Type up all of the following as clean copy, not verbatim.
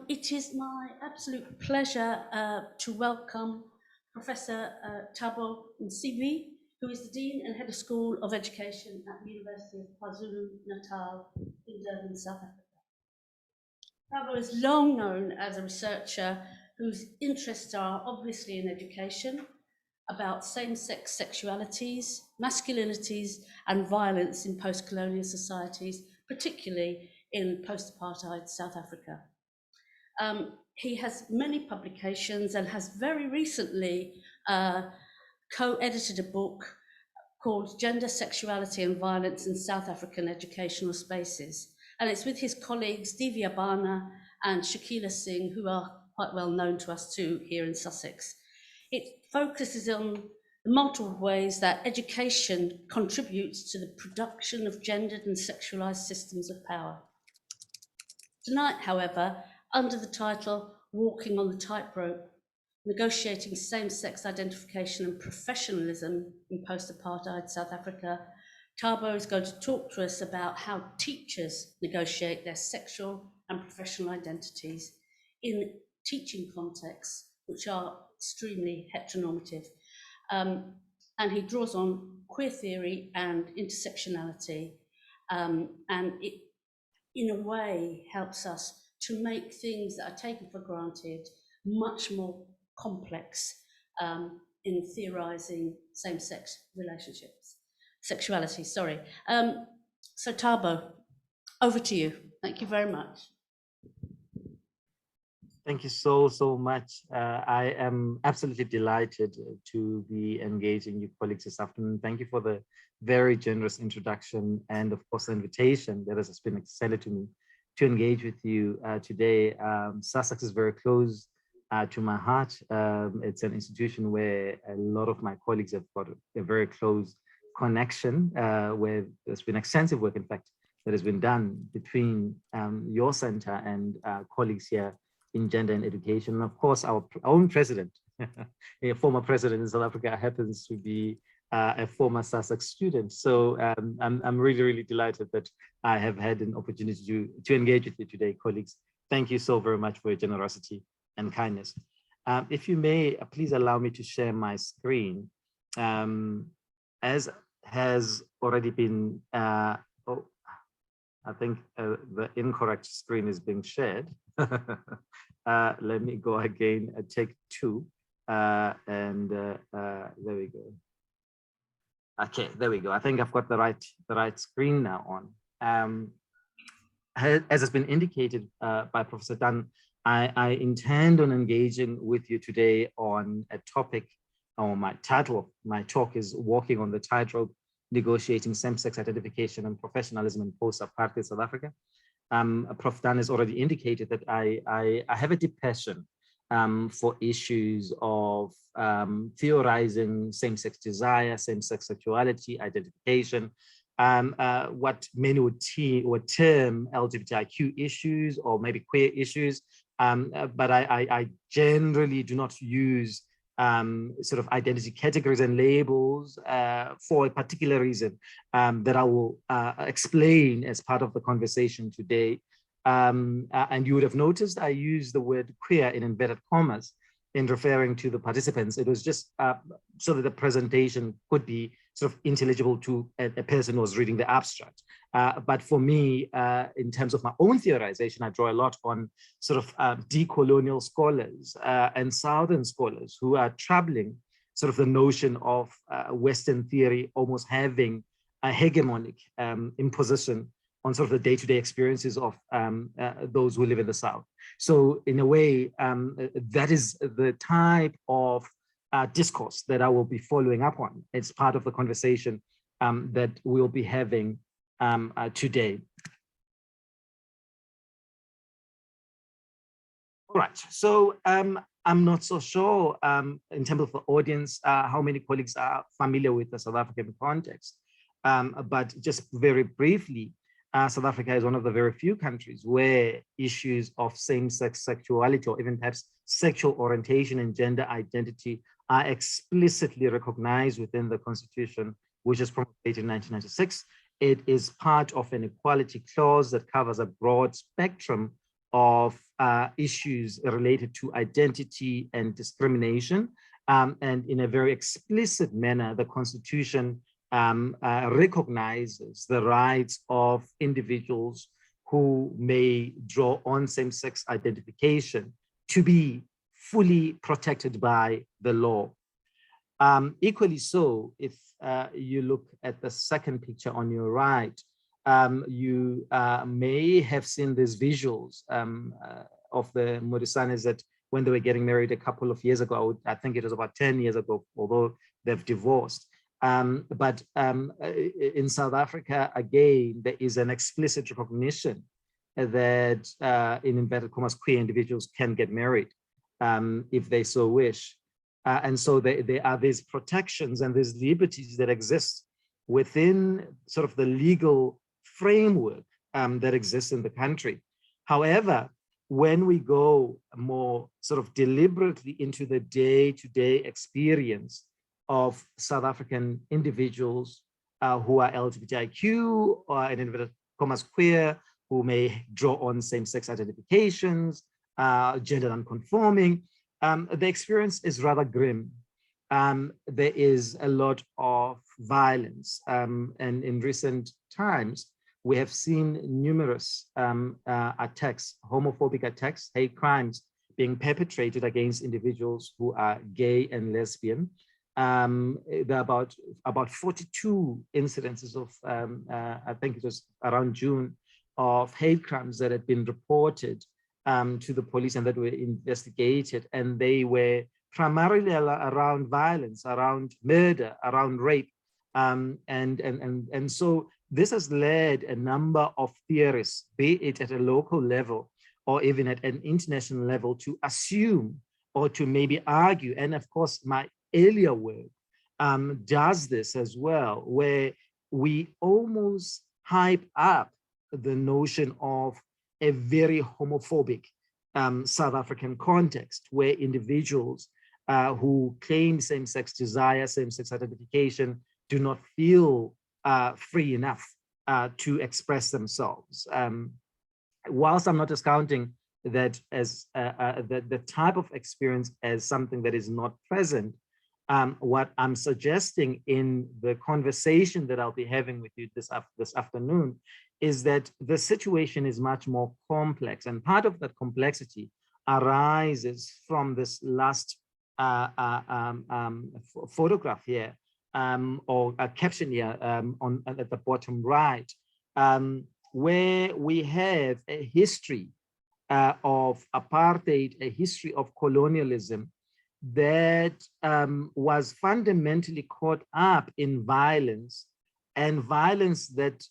It is my absolute pleasure to welcome Professor Thabo Msibi, who is the Dean and Head of School of Education at the University of KwaZulu-Natal in Durban, South Africa. Thabo is long known as a researcher whose interests are obviously in education, about same-sex sexualities, masculinities, and violence in post-colonial societies, particularly in post-apartheid South Africa. He has many publications and has very recently co-edited a book called Gender, Sexuality and Violence in South African Educational Spaces. And it's with his colleagues Divya Bana and Shakila Singh, who are quite well known to us too here in Sussex. It focuses on the multiple ways that education contributes to the production of gendered and sexualized systems of power. Tonight, however, under the title Walking on the Tightrope, Negotiating Same-Sex Identification and Professionalism in Post-Apartheid South Africa, Thabo is going to talk to us about how teachers negotiate their sexual and professional identities in teaching contexts, which are extremely heteronormative. And he draws on queer theory and intersectionality, and it, in a way, helps us to make things that are taken for granted much more complex in theorising same-sex relationships, sexuality, sorry. So Thabo, over to you. Thank you very much. Thank you so much. I am absolutely delighted to be engaging you colleagues this afternoon. Thank you for the very generous introduction and of course the invitation that has been extended to me to engage with you today. Sussex is very close to my heart. It's an institution where a lot of my colleagues have got a very close connection, where there's been extensive work, in fact, that has been done between your center and colleagues here in gender and education. And of course, our own president, a former president in South Africa, happens to be a former Sussex student. So I'm really delighted that I have had an opportunity to engage with you today, colleagues. Thank you so very much for your generosity and kindness. If you may, please allow me to share my screen. As has already been, I think the incorrect screen is being shared. Let me go again, take two, there we go. Okay, there we go. I think I've got the right screen now on. As has been indicated by Professor Dunn, I intend on engaging with you today on a topic, or my title of my talk is Walking on the Tightrope, Negotiating Same-Sex Identification and Professionalism in Post-Apartheid South Africa. Prof. Dan has already indicated that I have a deep passion for issues of theorizing same-sex desire, same-sex sexuality, identification, what many would term LGBTIQ issues or maybe queer issues, but I generally do not use sort of identity categories and labels for a particular reason that I will explain as part of the conversation today. And you would have noticed I use the word queer in inverted commas in referring to the participants. It was just so that the presentation could be sort of intelligible to a person who was reading the abstract. But for me, in terms of my own theorization, I draw a lot on sort of decolonial scholars and Southern scholars who are troubling sort of the notion of Western theory almost having a hegemonic imposition on sort of the day-to-day experiences of those who live in the South. So in a way, that is the type of discourse that I will be following up on. It's part of the conversation that we'll be having today. All right, so I'm not so sure in terms of the audience, how many colleagues are familiar with the South African context, but just very briefly, South Africa is one of the very few countries where issues of same-sex sexuality or even perhaps sexual orientation and gender identity are explicitly recognized within the Constitution, which was promulgated in 1996. It is part of an equality clause that covers a broad spectrum of issues related to identity and discrimination. And in a very explicit manner, the Constitution recognizes the rights of individuals who may draw on same-sex identification to be fully protected by the law. Equally so, if you look at the second picture on your right, you may have seen these visuals of the Morisanes that when they were getting married a couple of years ago, I think it was about 10 years ago, although they've divorced. But in South Africa, again, there is an explicit recognition that in inverted commas, queer individuals can get married if they so wish. And so there are these protections and these liberties that exist within sort of the legal framework that exists in the country. However, when we go more sort of deliberately into the day-to-day experience of South African individuals who are LGBTIQ or in inverted commas queer, who may draw on same-sex identifications, gender non-conforming, the experience is rather grim. There is a lot of violence, and in recent times, we have seen numerous attacks, homophobic attacks, hate crimes being perpetrated against individuals who are gay and lesbian. There are about 42 incidences of, I think it was around June, of hate crimes that had been reported to the police and that were investigated, and they were primarily around violence, around murder, around rape, and so this has led a number of theorists, be it at a local level or even at an international level, to assume or to maybe argue, and of course my earlier work does this as well, where we almost hype up the notion of a very homophobic South African context, where individuals who claim same-sex desire, same-sex identification, do not feel free enough to express themselves. Whilst I'm not discounting that as the type of experience as something that is not present, what I'm suggesting in the conversation that I'll be having with you this afternoon is that the situation is much more complex, and part of that complexity arises from this last photograph here, or a caption here at the bottom right, where we have a history of apartheid, a history of colonialism that was fundamentally caught up in violence, and violence that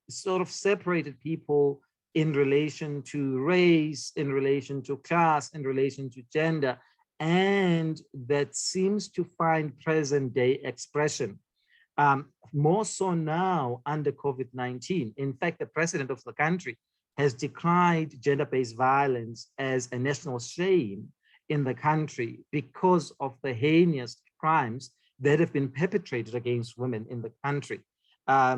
sort of separated people in relation to race, in relation to class, in relation to gender, and that seems to find present day expression. More so now under COVID-19. In fact, the president of the country has decried gender-based violence as a national shame in the country because of the heinous crimes that have been perpetrated against women in the country. More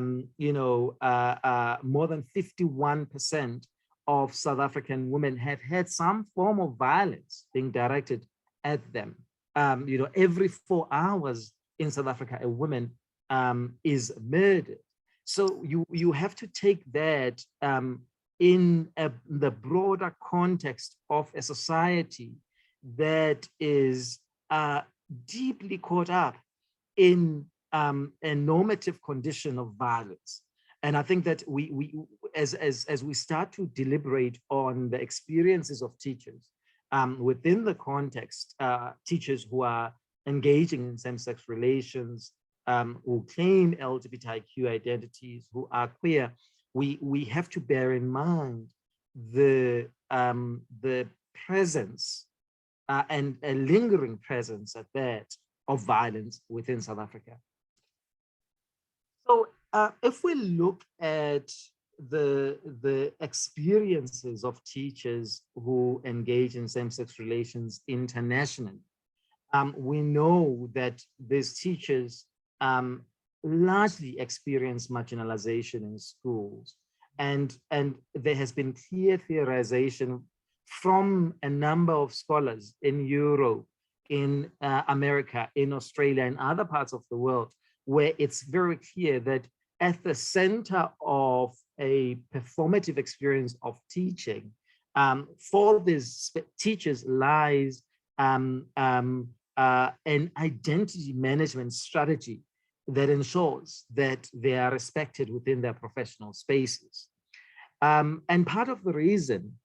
than 51% of South African women have had some form of violence being directed at them. Every 4 hours in South Africa, a woman is murdered. So you have to take that in the broader context of a society that is deeply caught up in a normative condition of violence. And I think that we as we start to deliberate on the experiences of teachers within the context, teachers who are engaging in same-sex relations, who claim LGBTIQ identities, who are queer, we have to bear in mind the presence and a lingering presence at that of violence within South Africa. So if we look at the experiences of teachers who engage in same-sex relations internationally, we know that these teachers largely experience marginalization in schools. And there has been clear theorization from a number of scholars in Europe, in America, in Australia, and other parts of the world, where it's very clear that at the center of a performative experience of teaching, for these teachers lies an identity management strategy that ensures that they are respected within their professional spaces. And part of the reason,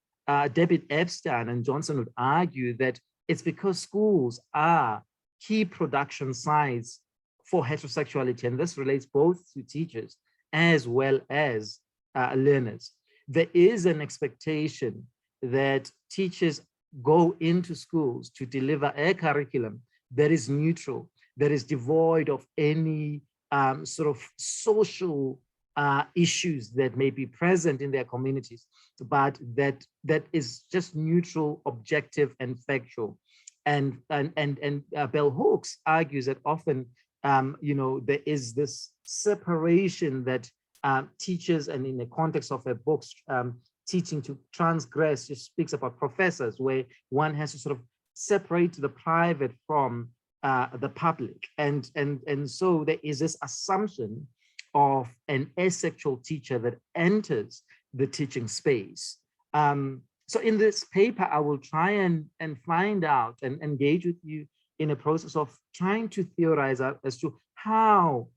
David Epstein and Johnson would argue that it's because schools are key production sites for heterosexuality, and this relates both to teachers as well as learners. There is an expectation that teachers go into schools to deliver a curriculum that is neutral, that is devoid of any sort of social issues that may be present in their communities, but that is just neutral, objective, and factual. And Bell Hooks argues that often, there is this separation that teachers, and in the context of a book, Teaching to Transgress, just speaks about professors, where one has to sort of separate the private from the public. And so there is this assumption of an asexual teacher that enters the teaching space. So in this paper, I will try and find out and engage with you in a process of trying to theorize out as to how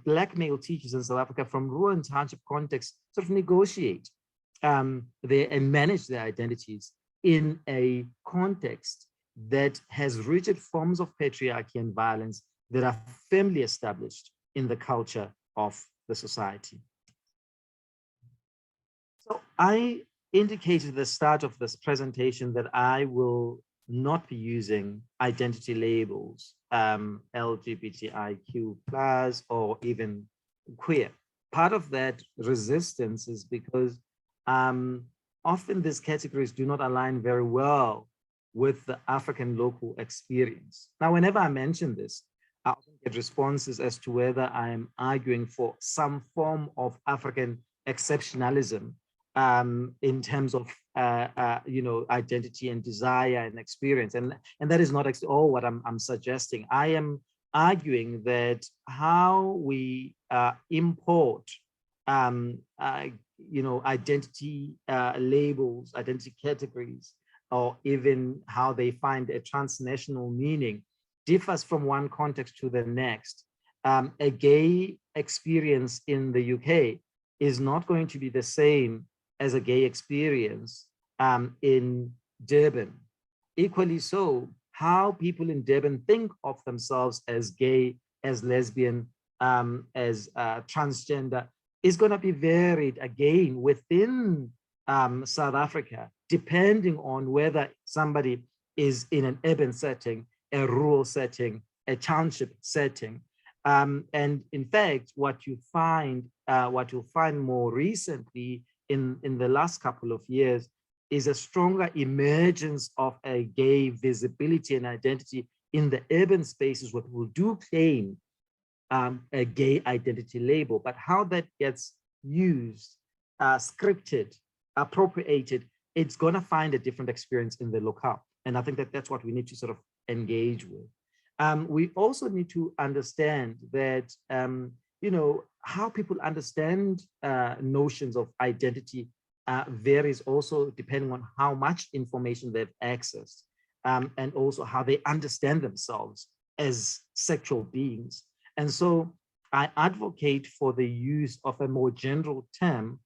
Black male teachers in South Africa from rural and township context sort of negotiate and manage their identities in a context that has rigid forms of patriarchy and violence that are firmly established in the culture of the society. So I indicated at the start of this presentation that I will not be using identity labels, LGBTIQ+, or even queer. Part of that resistance is because often these categories do not align very well with the African local experience. Now, whenever I mention this, I often get responses as to whether I'm arguing for some form of African exceptionalism in terms of identity and desire and experience, and that is not all what I'm suggesting. I am arguing that how we import identity labels, identity categories, or even how they find a transnational meaning differs from one context to the next. A gay experience in the UK is not going to be the same as a gay experience in Durban. Equally so, how people in Durban think of themselves as gay, as lesbian, as transgender is going to be varied again within South Africa, depending on whether somebody is in an urban setting, a rural setting, a township setting. And in fact, what you'll find more recently in the last couple of years is a stronger emergence of a gay visibility and identity in the urban spaces, what will do claim a gay identity label, but how that gets used, scripted, appropriated, it's going to find a different experience in the locale. And I think that that's what we need to sort of engage with. We also need to understand that, how people understand notions of identity varies also depending on how much information they've accessed, and also how they understand themselves as sexual beings. And so I advocate for the use of a more general term,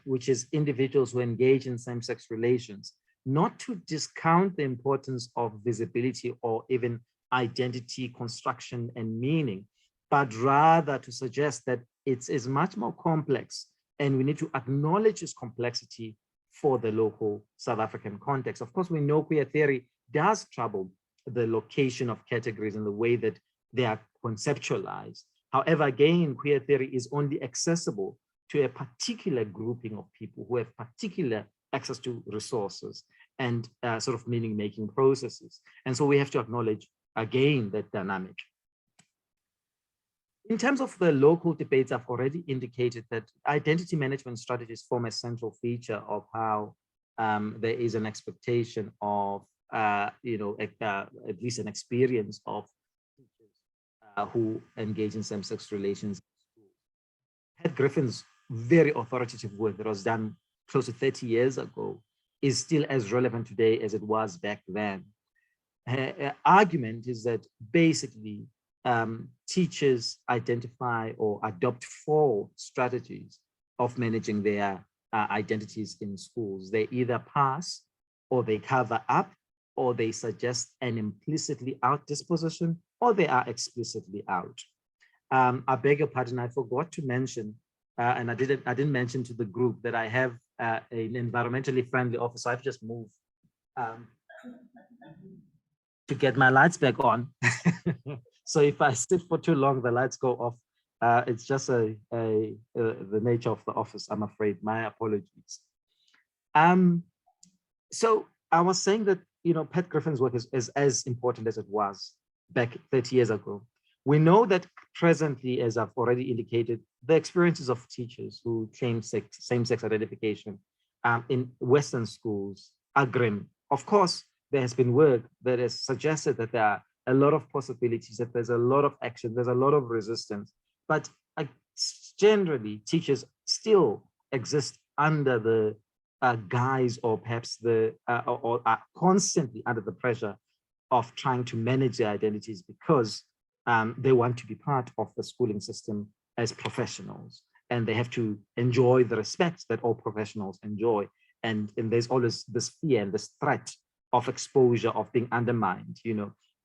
which is individuals who engage in same-sex relations, not to discount the importance of visibility or even identity construction and meaning, but rather to suggest that it is much more complex, and we need to acknowledge its complexity for the local South African context. Of course, we know queer theory does trouble the location of categories and the way that they are conceptualized. However, again, queer theory is only accessible to a particular grouping of people who have particular access to resources and sort of meaning-making processes. And so we have to acknowledge, again, that dynamic. In terms of the local debates, I've already indicated that identity management strategies form a central feature of how there is an expectation of, at least an experience of teachers who engage in same-sex relations. Pat Griffin's very authoritative work that was done close to 30 years ago is still as relevant today as it was back then. Her argument is that basically teachers identify or adopt 4 strategies of managing their identities in schools. They either pass, or they cover up, or they suggest an implicitly out disposition, or they are explicitly out. I beg your pardon, I forgot to mention, and I didn't mention to the group that I have an environmentally friendly office. So I've just moved to get my lights back on. So if I sit for too long, the lights go off. It's just the nature of the office, I'm afraid. My apologies. So I was saying that, Pat Griffin's work is as important as it was back 30 years ago. We know that presently, as I've already indicated, the experiences of teachers who claim same-sex identification in Western schools are grim. Of course, there has been work that has suggested that there are a lot of possibilities, that there's a lot of action, there's a lot of resistance, but generally teachers still exist under the guise, or perhaps or are constantly under the pressure of trying to manage their identities because they want to be part of the schooling system as professionals, and they have to enjoy the respect that all professionals enjoy. And there's always this fear and this threat of exposure, of being undermined,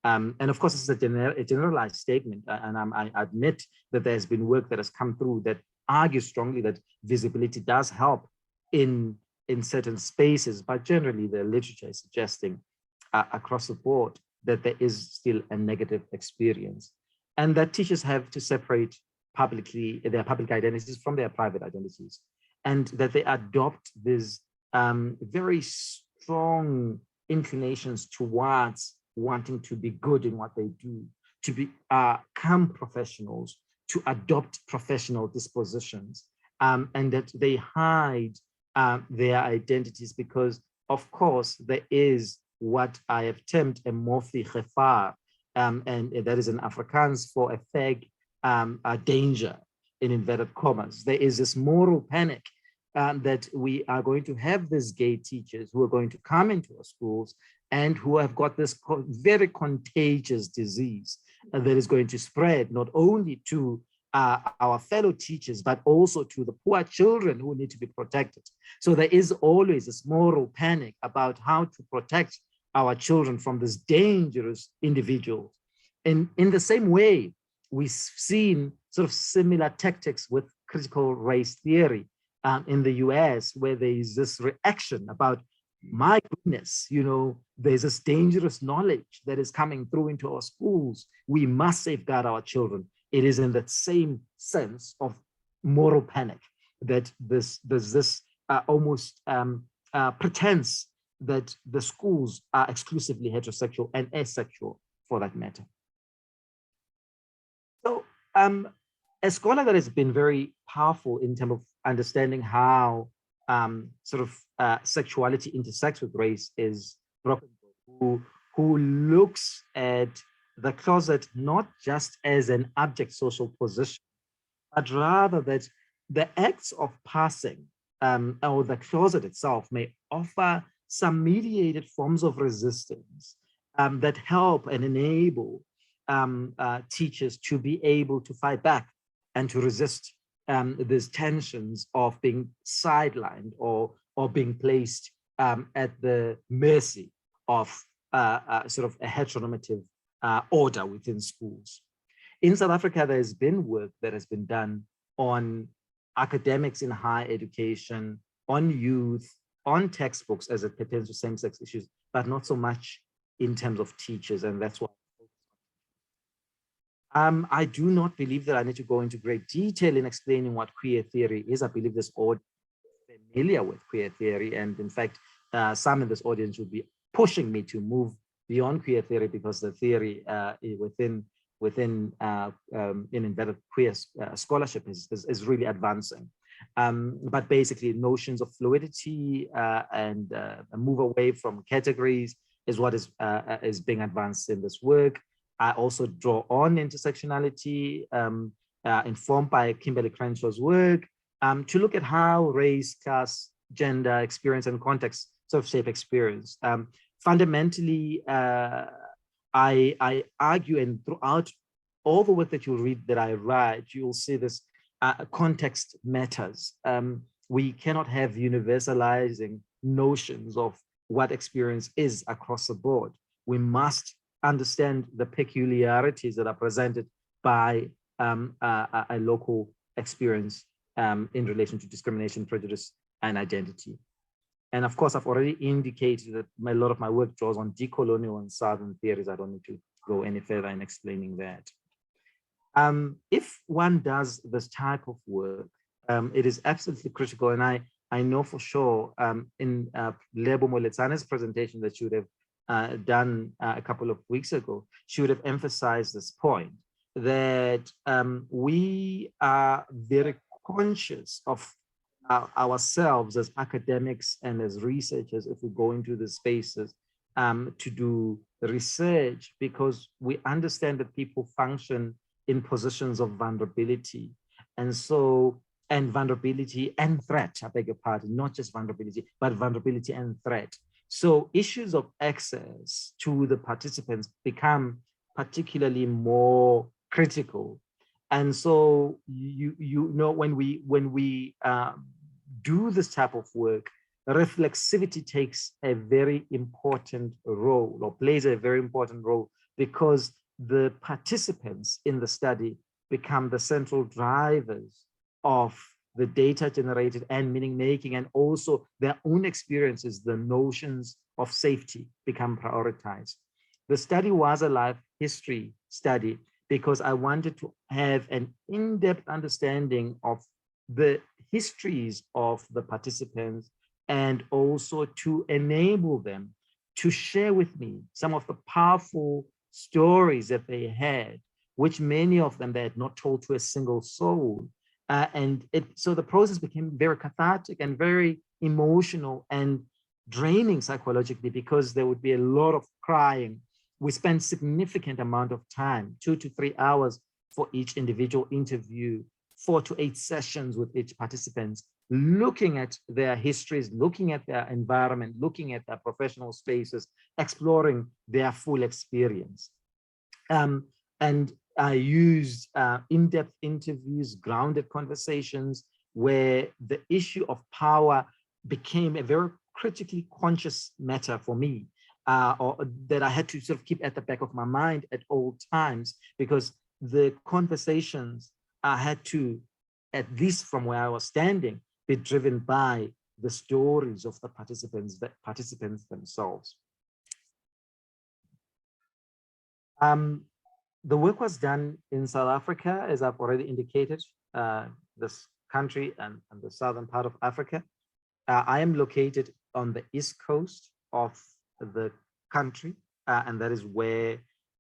and of course, it's a generalized statement, and I admit that there's been work that has come through that argues strongly that visibility does help in certain spaces, but generally the literature is suggesting across the board that there is still a negative experience, and that teachers have to separate publicly their public identities from their private identities, and that they adopt these very strong inclinations towards wanting to be good in what they do, to become professionals, to adopt professional dispositions, and that they hide their identities because, of course, there is what I have termed a mofi gevaar, and that is an Afrikaans for a fag, a danger, in inverted commas. There is this moral panic that we are going to have these gay teachers who are going to come into our schools and who have got this very contagious disease that is going to spread not only to our fellow teachers, but also to the poor children who need to be protected. So there is always this moral panic about how to protect our children from this dangerous individual. And in the same way, we've seen sort of similar tactics with critical race theory in the US, where there is this reaction about, my goodness, there's this dangerous knowledge that is coming through into our schools. We must safeguard our children. It is in that same sense of moral panic that there's this almost pretense that the schools are exclusively heterosexual and asexual for that matter. So a scholar that has been very powerful in terms of understanding how sexuality intersects with race is Brockenberg, who looks at the closet not just as an abject social position, but rather that the acts of passing or the closet itself may offer some mediated forms of resistance that help and enable teachers to be able to fight back and to resist these tensions of being sidelined or being placed at the mercy of sort of a heteronormative order within schools. In South Africa, there's been work that has been done on academics in higher education, on youth, on textbooks as it pertains to same-sex issues, but not so much in terms of teachers, and that's why I do not believe that I need to go into great detail in explaining what queer theory is. I believe this audience is familiar with queer theory, and in fact, some in this audience would be pushing me to move beyond queer theory because the theory within within in inverted queer scholarship is really advancing. But basically notions of fluidity and a move away from categories is what is being advanced in this work. I also draw on intersectionality, informed by Kimberly Crenshaw's work, to look at how race, class, gender, experience, and context sort of shape experience. Fundamentally, I argue, and throughout all the work that you'll read that I write, you'll see this context matters. We cannot have universalizing notions of what experience is across the board. We must understand the peculiarities that are presented by a local experience in relation to discrimination, prejudice, and identity. And of course, I've already indicated that a lot of my work draws on decolonial and Southern theories. I don't need to go any further in explaining that. If one does this type of work, it is absolutely critical. And I know for sure in Lebo Moletsane's presentation that she would have done a couple of weeks ago, she would have emphasized this point, that we are very conscious of ourselves as academics and as researchers if we go into the spaces to do research, because we understand that people function in positions of vulnerability. And so, and vulnerability and threat, I beg your pardon, not just vulnerability, but vulnerability and threat. So issues of access to the participants become particularly more critical. And so, you know, when we do this type of work, reflexivity takes a very important role, or plays a very important role, because the participants in the study become the central drivers of the data generated and meaning making, and also their own experiences, the notions of safety become prioritized. The study was a life history study because I wanted to have an in-depth understanding of the histories of the participants, and also to enable them to share with me some of the powerful stories that they had, which many of them they had not told to a single soul. So the process became very cathartic and very emotional and draining psychologically, because there would be a lot of crying. We spent significant amount of time, 2 to 3 hours for each individual interview, 4 to 8 sessions with each participant, looking at their histories, looking at their environment, looking at their professional spaces, exploring their full experience. And I used in-depth interviews, grounded conversations, where the issue of power became a very critically conscious matter for me, or that I had to sort of keep at the back of my mind at all times, because the conversations I had to, at least from where I was standing, be driven by the stories of the participants themselves. The work was done in South Africa, as I've already indicated, this country and the southern part of Africa. I am located on the east coast of the country, and that is where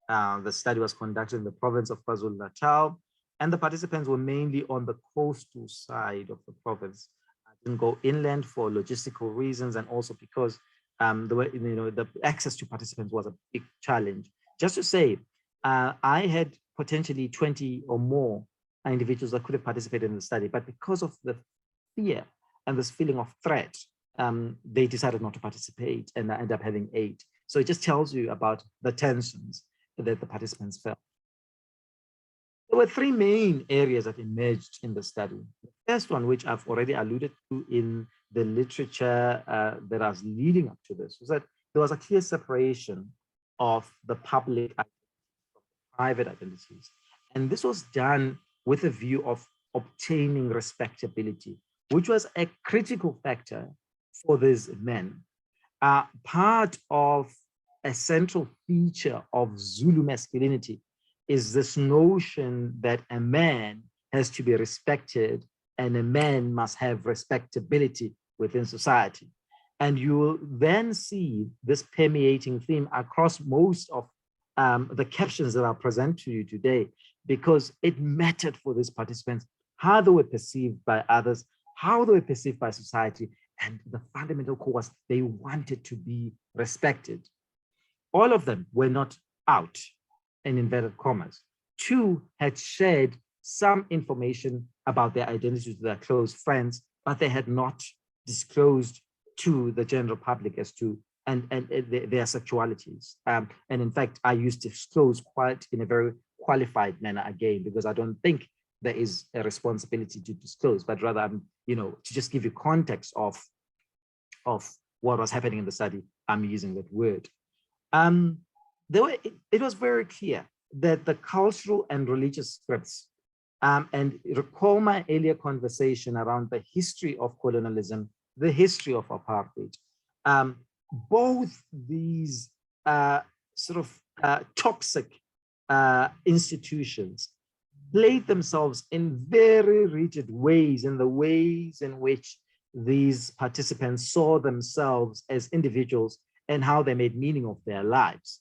the study was conducted, in the province of KwaZulu-Natal. And the participants were mainly on the coastal side of the province. I didn't go inland for logistical reasons, and also because the access to participants was a big challenge. Just to say, I had potentially 20 or more individuals that could have participated in the study, but because of the fear and this feeling of threat, they decided not to participate, and I ended up having 8. So it just tells you about the tensions that the participants felt. There were 3 main areas that emerged in the study. The first one, which I've already alluded to in the literature that was leading up to this, was that there was a clear separation of the public private identities. And this was done with a view of obtaining respectability, which was a critical factor for these men. Part of a central feature of Zulu masculinity is this notion that a man has to be respected and a man must have respectability within society. And you will then see this permeating theme across most of the captions that I'll present to you today, because it mattered for these participants, how they were perceived by others, how they were perceived by society, and the fundamental core was they wanted to be respected. All of them were not out, in inverted commas. 2 had shared some information about their identity to their close friends, but they had not disclosed to the general public as to their sexualities. And in fact, I use disclose quite in a very qualified manner again, because I don't think there is a responsibility to disclose, but rather, to just give you context of what was happening in the study, I'm using that word. It was very clear that the cultural and religious scripts, and recall my earlier conversation around the history of colonialism, the history of apartheid, both these toxic institutions played themselves in very rigid ways, in the ways in which these participants saw themselves as individuals and how they made meaning of their lives.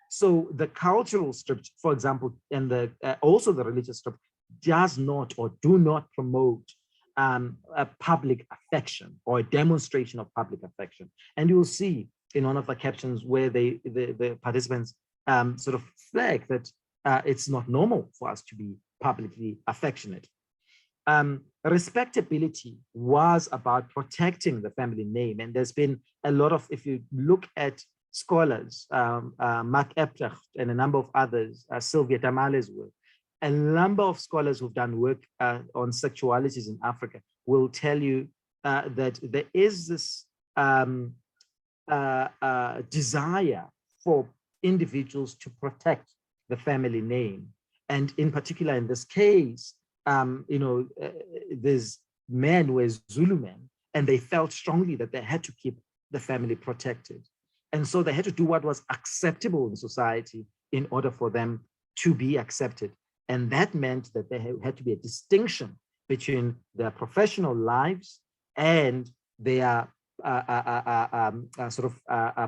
So the cultural script, for example, and also the religious script, does not or do not promote a public affection or a demonstration of public affection. And you'll see in one of the captions where the participants flag that it's not normal for us to be publicly affectionate. Respectability was about protecting the family name. And there's been a lot of, if you look at scholars, Mark Epprecht and a number of others, Sylvia Tamale's work, a number of scholars who've done work on sexualities in Africa will tell you that there is this desire for individuals to protect the family name. And in particular, in this case, these men were Zulu men, and they felt strongly that they had to keep the family protected. And so they had to do what was acceptable in society in order for them to be accepted. And that meant that there had to be a distinction between their professional lives and their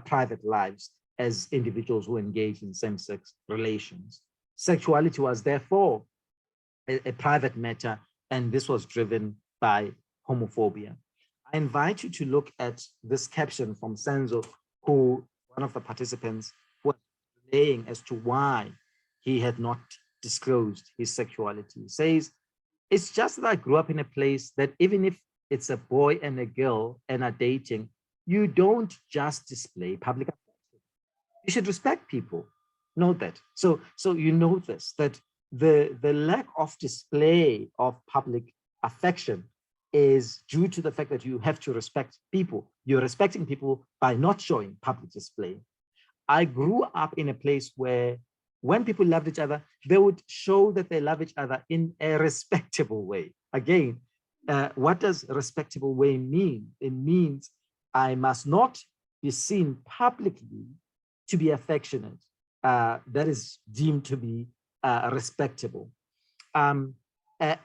private lives as individuals who engage in same-sex relations. Sexuality was therefore a private matter, and this was driven by homophobia. I invite you to look at this caption from Senzo, who, one of the participants, was relaying as to why he had not disclosed his sexuality. He says, it's just that I grew up in a place that even if it's a boy and a girl and are dating, you don't just display public affection. You should respect people. Note that. So you notice that the lack of display of public affection is due to the fact that you have to respect people. You're respecting people by not showing public display. I grew up in a place where when people loved each other, they would show that they love each other in a respectable way. Again, what does a respectable way mean? It means I must not be seen publicly to be affectionate. That is deemed to be respectable. And that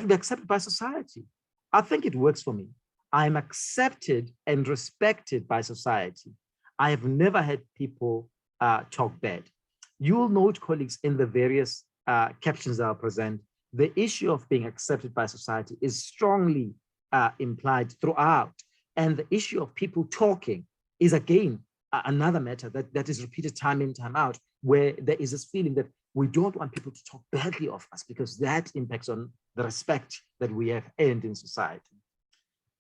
will be accepted by society. I think it works for me. I'm accepted and respected by society. I have never had people talk bad. You will note, colleagues, in the various captions that I'll present, the issue of being accepted by society is strongly implied throughout. And the issue of people talking is, again, another matter that is repeated time in, time out, where there is this feeling that we don't want people to talk badly of us because that impacts on the respect that we have earned in society.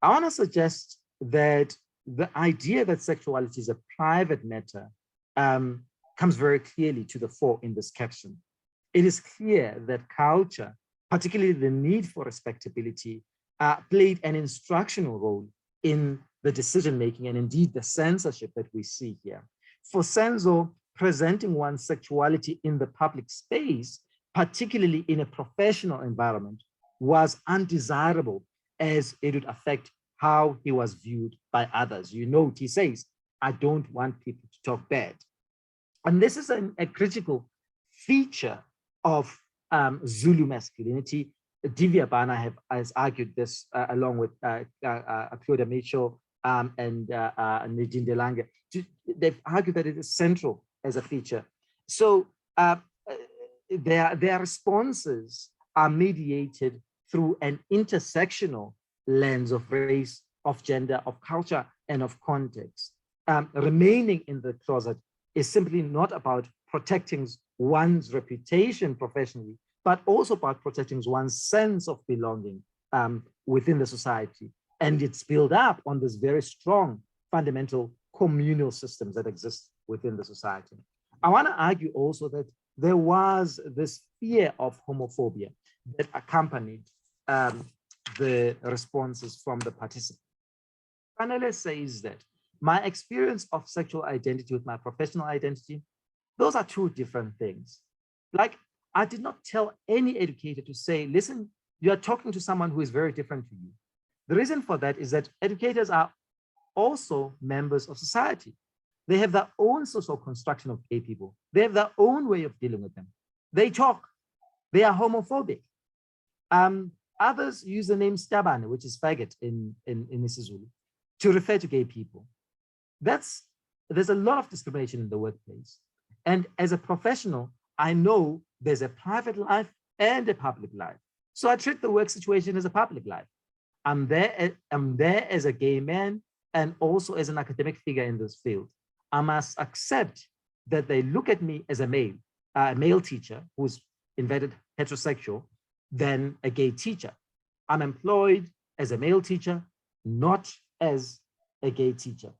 I want to suggest that the idea that sexuality is a private matter comes very clearly to the fore in this caption. It is clear that culture, particularly the need for respectability, played an instructional role in the decision-making and indeed the censorship that we see here. For Senzo, presenting one's sexuality in the public space, particularly in a professional environment, was undesirable as it would affect how he was viewed by others. You note, he says, I don't want people to talk bad. And this is a critical feature of Zulu masculinity. Divya Bana has argued this along with Claudia Mitchell and Nadine de Lange. They've argued that it is central as a feature. So their responses are mediated through an intersectional lens of race, of gender, of culture, and of context. Remaining in the closet is simply not about protecting one's reputation professionally, but also about protecting one's sense of belonging within the society. And it's built up on this very strong fundamental communal systems that exist within the society. I want to argue also that there was this fear of homophobia that accompanied the responses from the participants. Panelists says that my experience of sexual identity with my professional identity, those are two different things. Like, I did not tell any educator to say, listen, you are talking to someone who is very different to you. The reason for that is that educators are also members of society. They have their own social construction of gay people. They have their own way of dealing with them. They talk. They are homophobic. Others use the name stabane, which is faggot in isiZulu, to refer to gay people. There's a lot of discrimination in the workplace. And as a professional, I know there's a private life and a public life. So I treat the work situation as a public life. I'm there as a gay man and also as an academic figure in this field. I must accept that they look at me as a male teacher who's inverted heterosexual than a gay teacher. I'm employed as a male teacher, not as a gay teacher.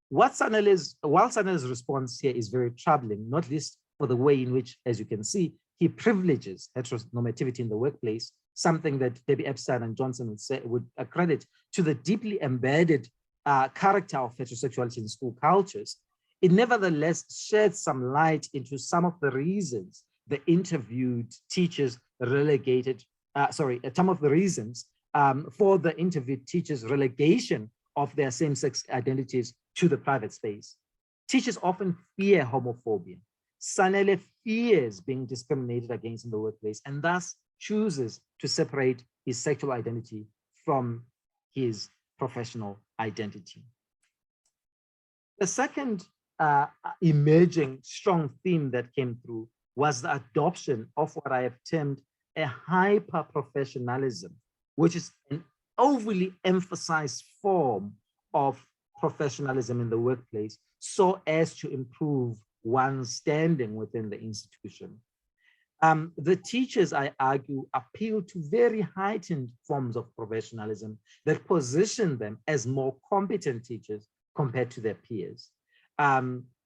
While Sanele's response here is very troubling, not least for the way in which, as you can see, he privileges heteronormativity in the workplace, something that Debbie Epstein and Johnson would accredit to the deeply embedded character of heterosexuality in school cultures. It nevertheless sheds some light into some of the reasons the interviewed teachers some of the reasons for the interviewed teachers' relegation of their same-sex identities to the private space. Teachers often fear homophobia. Sanele fears being discriminated against in the workplace and thus chooses to separate his sexual identity from his professional identity. The second emerging strong theme that came through was the adoption of what I have termed a hyper-professionalism, which is an overly emphasized form of professionalism in the workplace so as to improve one's standing within the institution. The teachers, I argue, appeal to very heightened forms of professionalism that position them as more competent teachers compared to their peers.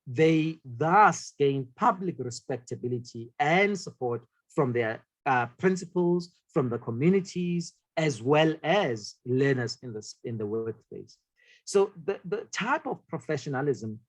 They thus gain public respectability and support from their principals, from the communities, as well as learners in the workplace. So the type of professionalism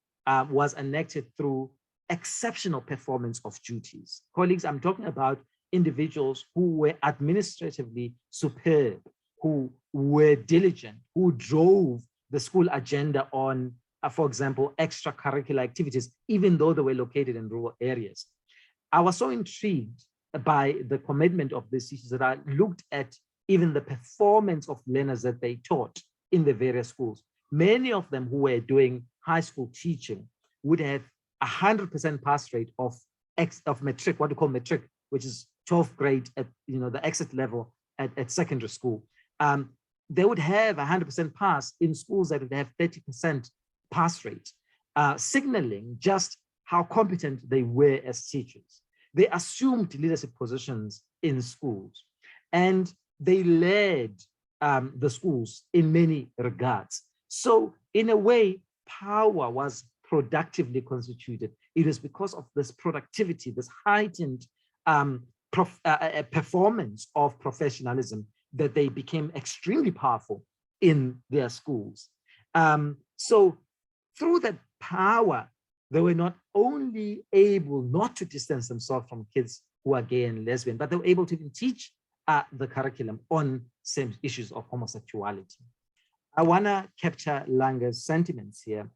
was enacted through exceptional performance of duties. Colleagues, I'm talking about individuals who were administratively superb, who were diligent, who drove the school agenda on, for example, extracurricular activities, even though they were located in rural areas. I was so intrigued by the commitment of these teachers that I looked at even the performance of learners that they taught in the various schools. Many of them who were doing high school teaching would have 100% pass rate of matric, what we call matric, which is 12th grade at the exit level at secondary school. They would have 100% pass in schools that would have 30% pass rate, signaling just how competent they were as teachers. They assumed leadership positions in schools, and they led the schools in many regards. So in a way, power was productively constituted. It is because of this productivity, this heightened performance of professionalism that they became extremely powerful in their schools. So through that power, they were not only able not to distance themselves from kids who are gay and lesbian, but they were able to even teach the curriculum on same issues of homosexuality. I want to capture Lange's sentiments here.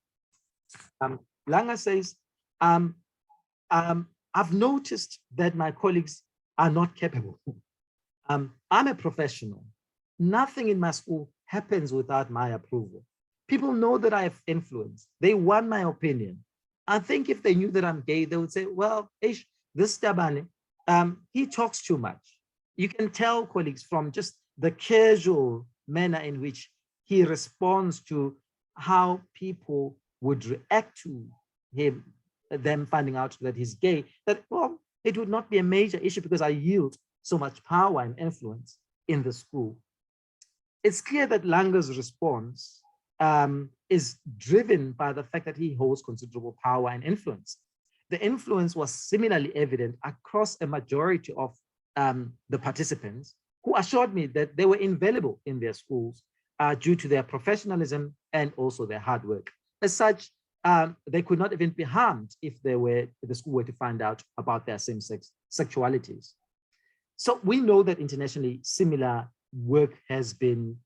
Lange says, I've noticed that my colleagues are not capable. I'm a professional. Nothing in my school happens without my approval. People know that I have influence. They want my opinion. I think if they knew that I'm gay, they would say, well, Ish, this Tabane, he talks too much. You can tell, colleagues, from just the casual manner in which he responds to how people would react to him, them finding out that he's gay, that, well, it would not be a major issue because I yield so much power and influence in the school. It's clear that Lange's response is driven by the fact that he holds considerable power and influence. The influence was similarly evident across a majority of the participants, who assured me that they were invaluable in their schools due to their professionalism and also their hard work. As such, they could not even be harmed if the school were to find out about their same-sex sexualities. So we know that internationally similar work has been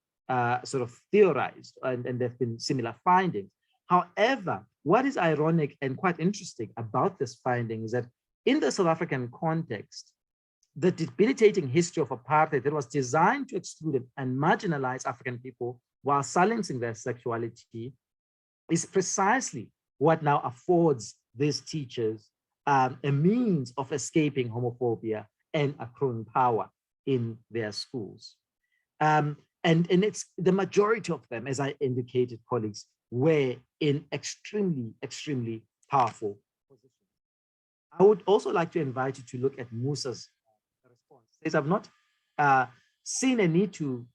sort of theorized, and there have been similar findings. However, what is ironic and quite interesting about this finding is that in the South African context, the debilitating history of apartheid that was designed to exclude and marginalize African people while silencing their sexuality is precisely what now affords these teachers a means of escaping homophobia and accruing power in their schools. And it's the majority of them, as I indicated, colleagues, were in extremely, extremely powerful positions. I would also like to invite you to look at Musa's response. He says, I've not seen a need to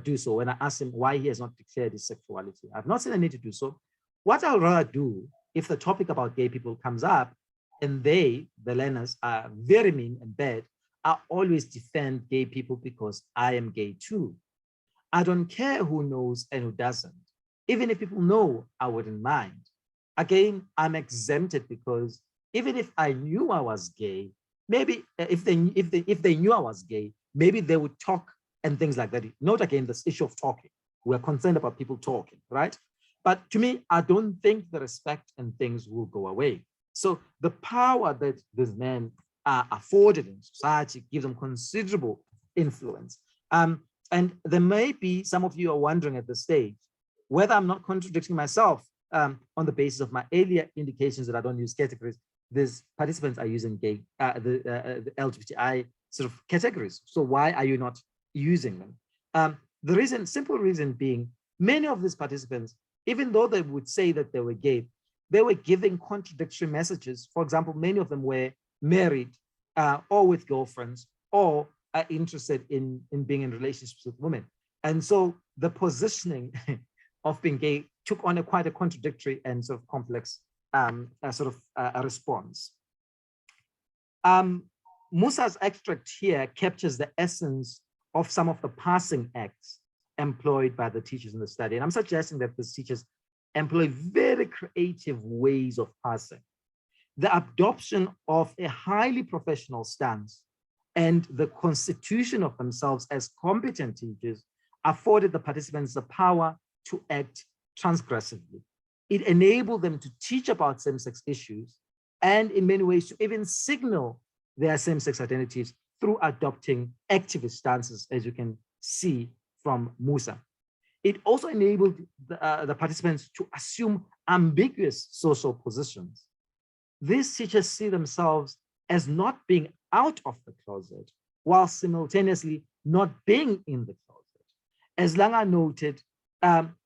do so when I asked him why he has not declared his sexuality. I've not seen a need to do so. What I'd rather do if the topic about gay people comes up and they, the learners, are very mean and bad, I always defend gay people because I am gay too. I don't care who knows and who doesn't. Even if people know, I wouldn't mind. Again, I'm exempted because even if I knew I was gay, maybe if they knew I was gay, maybe they would talk and things like that. Note again this issue of talking. We're concerned about people talking, right? But to me, I don't think the respect and things will go away. So the power that these men are afforded in society gives them considerable influence. And there may be, some of you are wondering at this stage, whether I'm not contradicting myself on the basis of my earlier indications that I don't use categories. These participants are using gay, the LGBTI sort of categories. So why are you not using them? The reason, simple reason being, many of these participants, even though they would say that they were gay, they were giving contradictory messages. For example, many of them were married or with girlfriends or are interested in being in relationships with women. And so the positioning of being gay took on quite a contradictory and sort of complex a response. Musa's extract here captures the essence of some of the passing acts employed by the teachers in the study. And I'm suggesting that the teachers employ very creative ways of passing. The adoption of a highly professional stance and the constitution of themselves as competent teachers afforded the participants the power to act transgressively. It enabled them to teach about same-sex issues and in many ways to even signal their same-sex identities through adopting activist stances, as you can see from Musa. It also enabled the participants to assume ambiguous social positions. These teachers see themselves as not being out of the closet, while simultaneously not being in the closet. As Lange noted,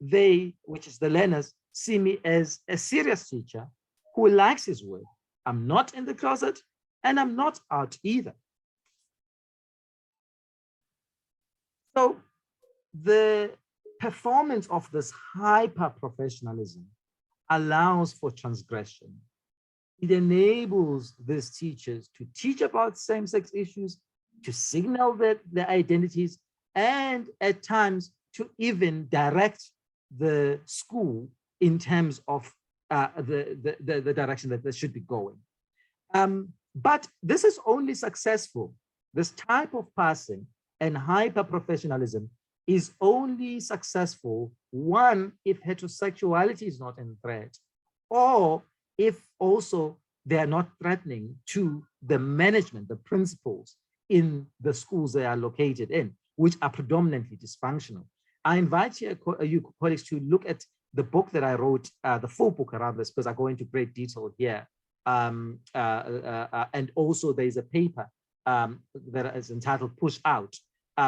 they, which is the learners, see me as a serious teacher who likes his work. I'm not in the closet and I'm not out either. So the performance of this hyper-professionalism allows for transgression. It enables these teachers to teach about same-sex issues, to signal their identities, and at times to even direct the school in terms of the direction that they should be going. But this is only successful. This type of passing and hyper-professionalism is only successful, one, if heterosexuality is not in threat, or if also they are not threatening to the management, the principals in the schools they are located in, which are predominantly dysfunctional. I invite you colleagues to look at the book that I wrote, the full book around this, because I go into great detail here. And also there's a paper that is entitled Push Out,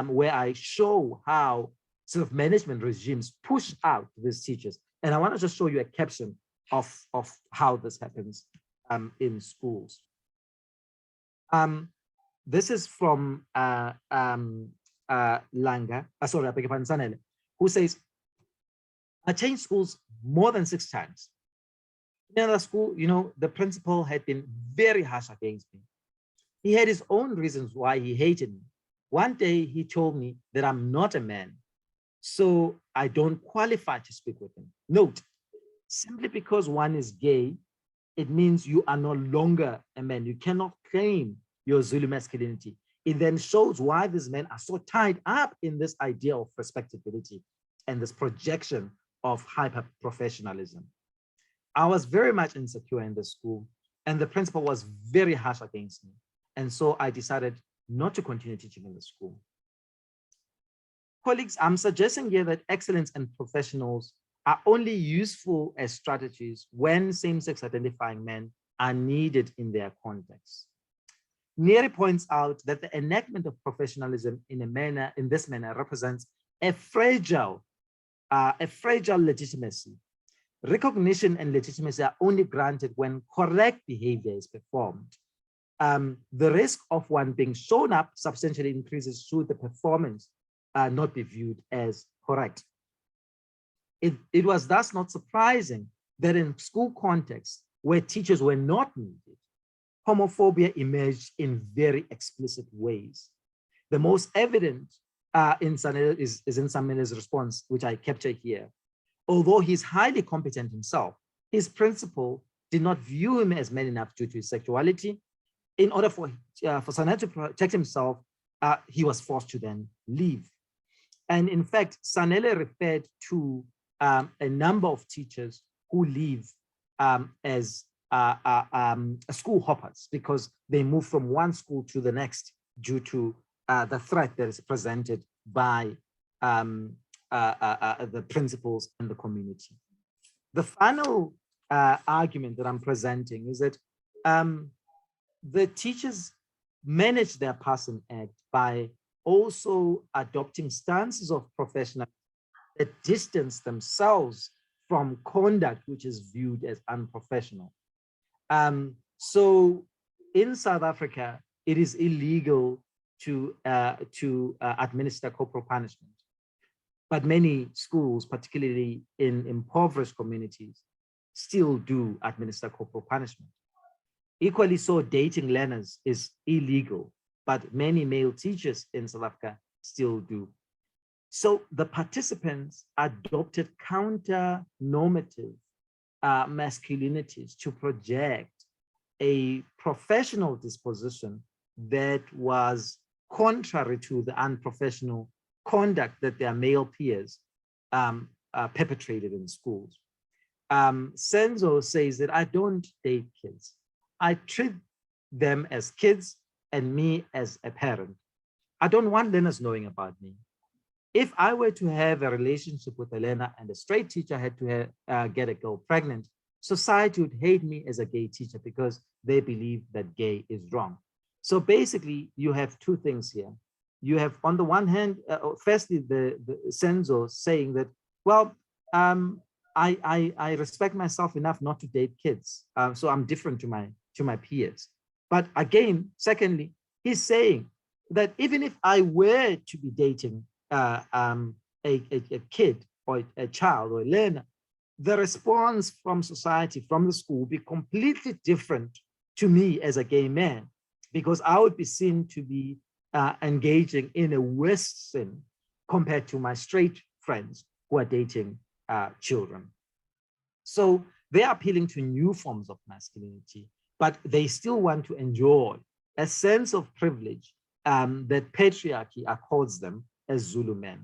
where I show how sort of management regimes push out these teachers. And I want to just show you a caption of how this happens in schools. This is from Langa, sorry, I beg your pardon, Sanele, who says, I changed schools more than 6 times. In another school, you know, the principal had been very harsh against me. He had his own reasons why he hated me. One day he told me that I'm not a man, so I don't qualify to speak with him. Note, simply because one is gay, it means you are no longer a man. You cannot claim your Zulu masculinity. It then shows why these men are so tied up in this idea of respectability and this projection of hyper-professionalism. I was very much insecure in the school, and the principal was very harsh against me. And so I decided not to continue teaching in the school. Colleagues, I'm suggesting here that excellence and professionals are only useful as strategies when same-sex identifying men are needed in their context. Neri points out that the enactment of professionalism in this manner represents a fragile legitimacy. Recognition and legitimacy are only granted when correct behavior is performed. The risk of one being shown up substantially increases should the performance not be viewed as correct. It was thus not surprising that in school contexts where teachers were not needed, homophobia emerged in very explicit ways. The most evident is in Sanele's response, which I capture here. Although he's highly competent himself, his principal did not view him as man enough due to his sexuality. In order for Sanele to protect himself, he was forced to then leave. And in fact, Sanele referred to a number of teachers who leave as school hoppers because they move from one school to the next due to the threat that is presented by the principals and the community. The final argument that I'm presenting is that the teachers manage their passing act by also adopting stances of professionalism that distance themselves from conduct which is viewed as unprofessional. So in South Africa, it is illegal to administer corporal punishment. But many schools, particularly in impoverished communities, still do administer corporal punishment. Equally so, dating learners is illegal, but many male teachers in South Africa still do. So the participants adopted counter-normative masculinities to project a professional disposition that was contrary to the unprofessional conduct that their male peers perpetrated in schools. Senzo says that I don't date kids. I treat them as kids and me as a parent. I don't want learners knowing about me. If I were to have a relationship with a learner and a straight teacher had to get a girl pregnant, society would hate me as a gay teacher because they believe that gay is wrong. So basically, you have two things here. You have, on the one hand, firstly, the Senzo saying that, well, I respect myself enough not to date kids, so I'm different to my peers. But again, secondly, he's saying that even if I were to be dating a kid or a child or a learner, the response from society, from the school, would be completely different to me as a gay man, because I would be seen to be engaging in a worse sin compared to my straight friends who are dating children. So they're appealing to new forms of masculinity, but they still want to enjoy a sense of privilege that patriarchy accords them as Zulu men.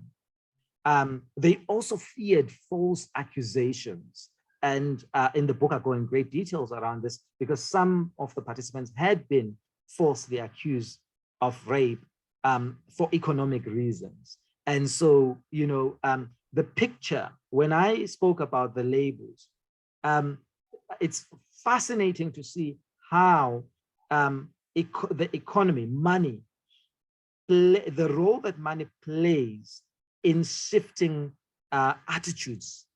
They also feared false accusations. And in the book, I go in great details around this because some of the participants had been falsely accused of rape for economic reasons. And so, the picture, when I spoke about the labels, it's fascinating to see how the economy, money, the role that money plays in shifting attitudes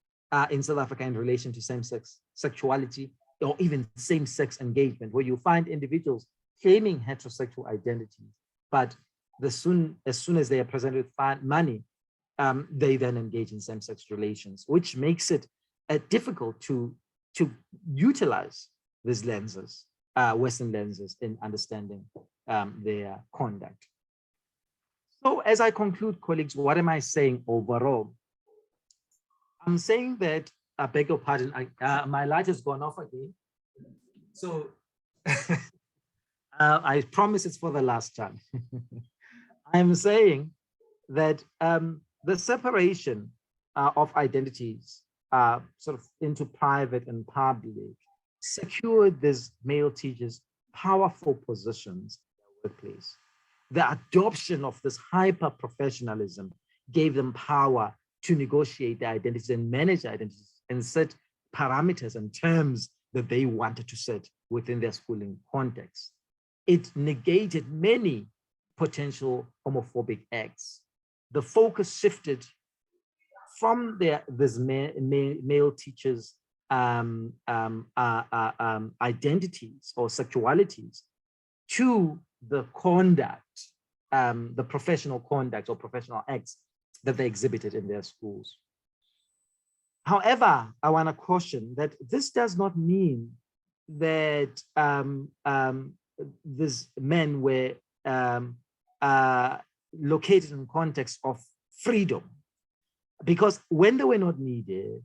in South Africa in relation to same-sex sexuality or even same-sex engagement, where you find individuals claiming heterosexual identities, but as soon as they are presented with money, they then engage in same-sex relations, which makes it difficult to utilize these lenses, Western lenses, in understanding their conduct. So as I conclude, colleagues, what am I saying overall? I'm saying that, I beg your pardon, my light has gone off again. So I promise it's for the last time. I'm saying that the separation of identities sort of into private and public secured these male teachers powerful positions in their workplace. The adoption of this hyper-professionalism gave them power to negotiate their identities and manage identities and set parameters and terms that they wanted to set within their schooling context. It negated many potential homophobic acts. The focus shifted from these male teachers' identities or sexualities to the conduct, the professional conduct or professional acts that they exhibited in their schools. However, I want to caution that this does not mean that these men were located in context of freedom, because when they were not needed,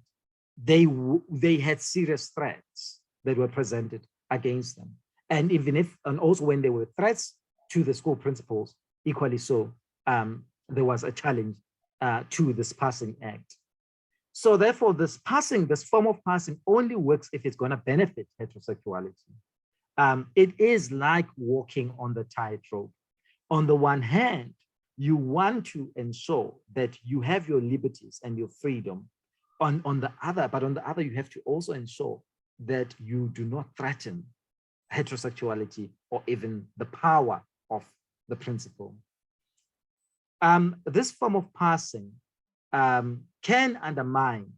they had serious threats that were presented against them. And and also when there were threats to the school principals, equally so, there was a challenge to this passing act. So therefore, this form of passing only works if it's going to benefit heterosexuality. It is like walking on the tightrope. On the one hand, you want to ensure that you have your liberties and your freedom. On the other, you have to also ensure that you do not threaten heterosexuality or even the power of the principle. This form of passing can undermine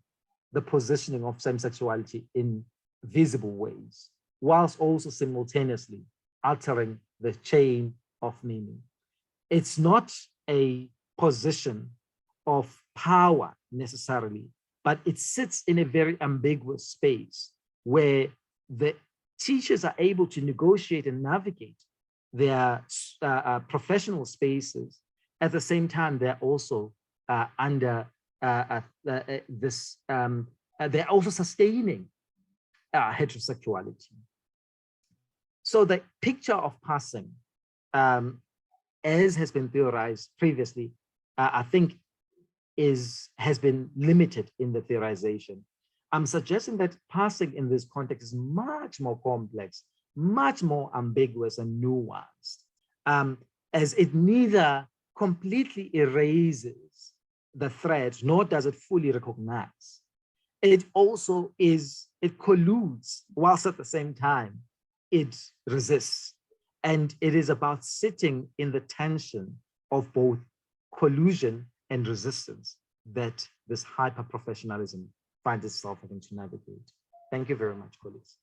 the positioning of same-sexuality in visible ways, whilst also simultaneously altering the chain of meaning. It's not a position of power necessarily, but it sits in a very ambiguous space where the teachers are able to negotiate and navigate their professional spaces. At the same time, they're also under this, they're also sustaining heterosexuality. So the picture of passing, as has been theorized previously, I think has been limited in the theorization. I'm suggesting that passing in this context is much more complex, much more ambiguous and nuanced, as it neither completely erases the threat, nor does it fully recognize. It also it colludes, whilst at the same time, it resists. And it is about sitting in the tension of both collusion and resistance that this hyper-professionalism finds itself having to navigate. Thank you very much, colleagues.